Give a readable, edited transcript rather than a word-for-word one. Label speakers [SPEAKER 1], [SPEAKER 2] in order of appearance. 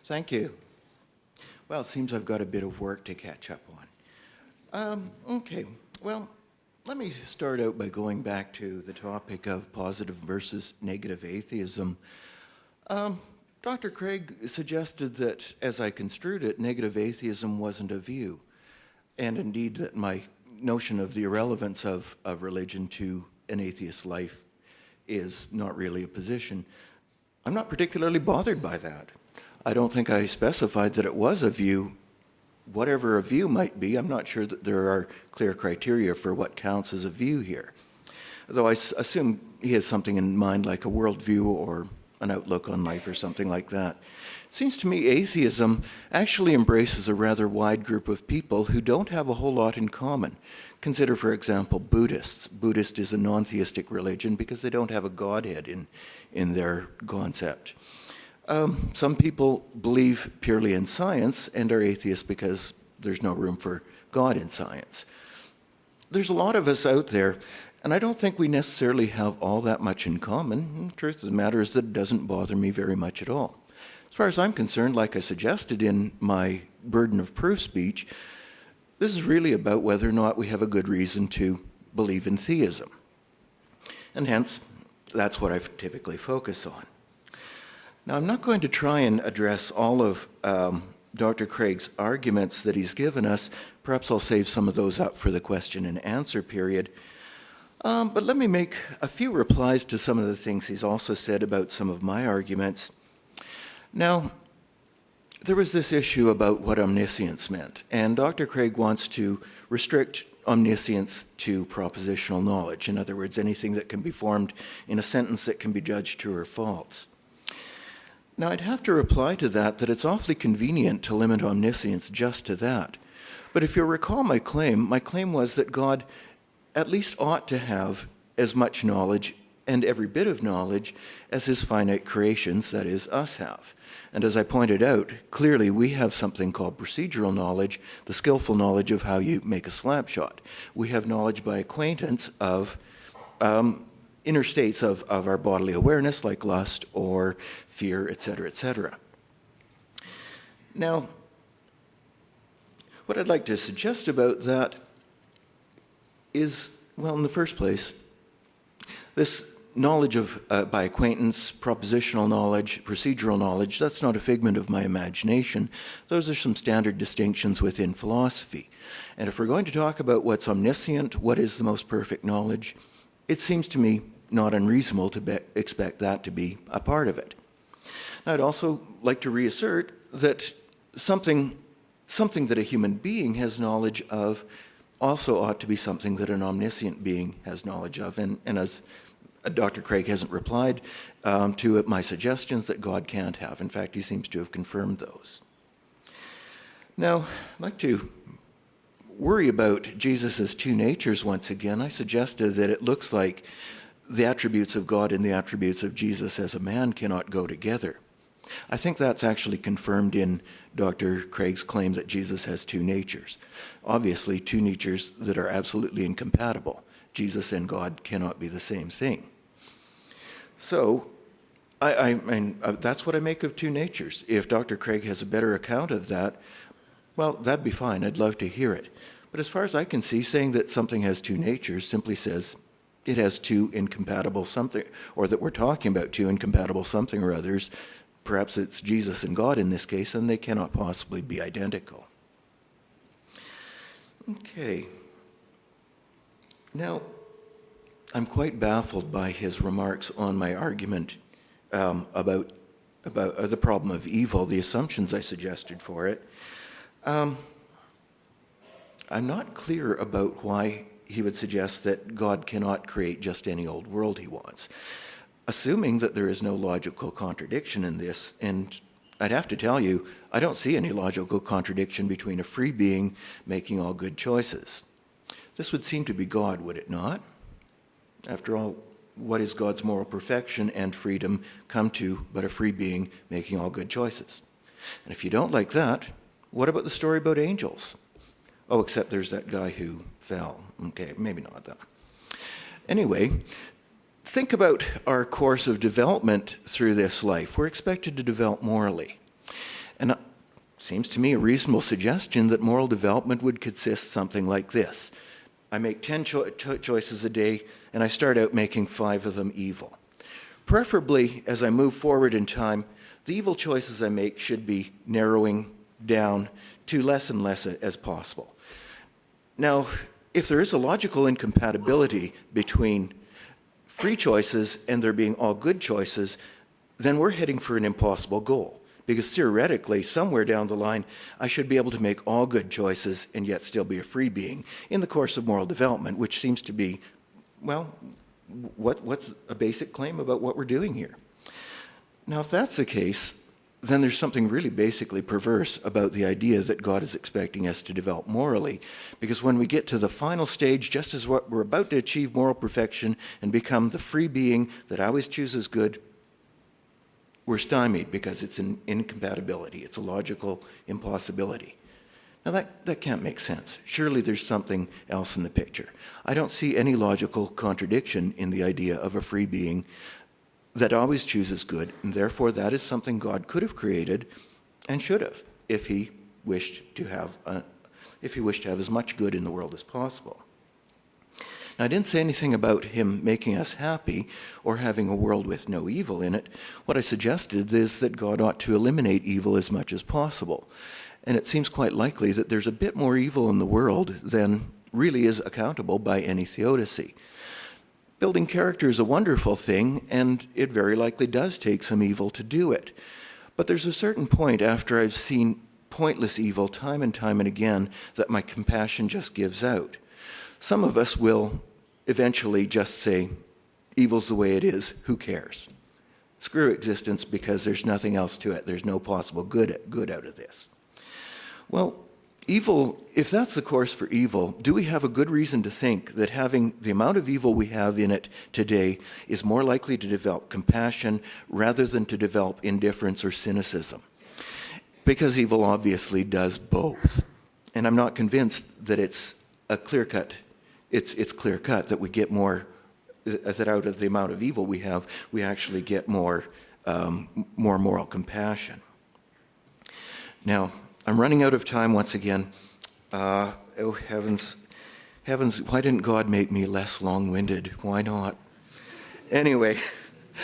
[SPEAKER 1] Thank you. Well, it seems I've got a bit of work to catch up on. Okay, well, let me start out by going back to the topic of positive versus negative atheism. Dr. Craig suggested that, as I construed it, negative atheism wasn't a view, and indeed that my notion of the irrelevance of religion to an atheist life is not really a position. I'm not particularly bothered by that. I don't think I specified that it was a view. Whatever a view might be, I'm not sure that there are clear criteria for what counts as a view here. Though I assume he has something in mind like a worldview or an outlook on life or something like that. It seems to me atheism actually embraces a rather wide group of people who don't have a whole lot in common. Consider, for example, Buddhists. Buddhist is a non-theistic religion because they don't have a godhead in their concept. Some people believe purely in science and are atheists because there's no room for God in science. There's a lot of us out there, and I don't think we necessarily have all that much in common. The truth of the matter is that it doesn't bother me very much at all. As far as I'm concerned, like I suggested in my burden of proof speech, this is really about whether or not we have a good reason to believe in theism. And hence, that's what I typically focus on. Now, I'm not going to try and address all of Dr. Craig's arguments that he's given us. Perhaps I'll save some of those up for the question and answer period. But let me make a few replies to some of the things he's also said about some of my arguments. Now, there was this issue about what omniscience meant, and Dr. Craig wants to restrict omniscience to propositional knowledge. In other words, anything that can be formed in a sentence that can be judged true or false. Now, I'd have to reply to that it's awfully convenient to limit omniscience just to that. But if you'll recall my claim was that God at least ought to have as much knowledge and every bit of knowledge as his finite creations, that is, us, have. And as I pointed out, clearly we have something called procedural knowledge, the skillful knowledge of how you make a slap shot. We have knowledge by acquaintance of inner states of our bodily awareness, like lust or fear, etc., etc. Now, what I'd like to suggest about that is, well, in the first place, this knowledge of by acquaintance, propositional knowledge, procedural knowledge, that's not a figment of my imagination. Those are some standard distinctions within philosophy. And if we're going to talk about what's omniscient, what is the most perfect knowledge, it seems to me not unreasonable to expect that to be a part of it. I'd also like to reassert that something that a human being has knowledge of also ought to be something that an omniscient being has knowledge of. And as Dr. Craig hasn't replied to my suggestions that God can't have. In fact, he seems to have confirmed those. Now, I'd like to worry about Jesus' two natures once again. I suggested that it looks like the attributes of God and the attributes of Jesus as a man cannot go together. I think that's actually confirmed in Dr. Craig's claim that Jesus has two natures. Obviously, two natures that are absolutely incompatible. Jesus and God cannot be the same thing. So, that's what I make of two natures. If Dr. Craig has a better account of that, well, that'd be fine. I'd love to hear it. But as far as I can see, saying that something has two natures simply says it has two incompatible something, or that we're talking about two incompatible something or others. Perhaps it's Jesus and God in this case, and they cannot possibly be identical. Okay. Now, I'm quite baffled by his remarks on my argument about the problem of evil, the assumptions I suggested for it. I'm not clear about why he would suggest that God cannot create just any old world he wants. Assuming that there is no logical contradiction in this, and I'd have to tell you, I don't see any logical contradiction between a free being making all good choices. This would seem to be God, would it not? After all, what is God's moral perfection and freedom come to but a free being making all good choices? And if you don't like that, what about the story about angels? Oh, except there's that guy who fell. Okay, maybe not that. Anyway, think about our course of development through this life. We're expected to develop morally. And it seems to me a reasonable suggestion that moral development would consist something like this. I make 10 choices a day, and I start out making 5 of them evil. Preferably, as I move forward in time, the evil choices I make should be narrowing down to less and less as possible. Now, if there is a logical incompatibility between free choices and there being all good choices, then we're heading for an impossible goal. Because theoretically, somewhere down the line, I should be able to make all good choices and yet still be a free being in the course of moral development, which seems to be, well, what's a basic claim about what we're doing here? Now, if that's the case, then there's something really basically perverse about the idea that God is expecting us to develop morally. Because when we get to the final stage, just as what we're about to achieve moral perfection and become the free being that always chooses good, we're stymied because it's an incompatibility. It's a logical impossibility. Now that can't make sense. Surely there's something else in the picture. I don't see any logical contradiction in the idea of a free being that always chooses good, and therefore that is something God could have created and should have if he wished to have as much good in the world as possible. Now, I didn't say anything about him making us happy or having a world with no evil in it. What I suggested is that God ought to eliminate evil as much as possible. And it seems quite likely that there's a bit more evil in the world than really is accountable by any theodicy. Building character is a wonderful thing, and it very likely does take some evil to do it. But there's a certain point after I've seen pointless evil time and time and again that my compassion just gives out. Some of us will eventually just say, evil's the way it is, who cares? Screw existence because there's nothing else to it. There's no possible good out of this. Well, evil, if that's the course for evil, do we have a good reason to think that having the amount of evil we have in it today is more likely to develop compassion rather than to develop indifference or cynicism? Because evil obviously does both. And I'm not convinced that it's a clear-cut. It's clear-cut that we get more, that out of the amount of evil we have, we actually get more moral compassion. Now, I'm running out of time once again. Oh, heavens, why didn't God make me less long-winded? Why not? Anyway.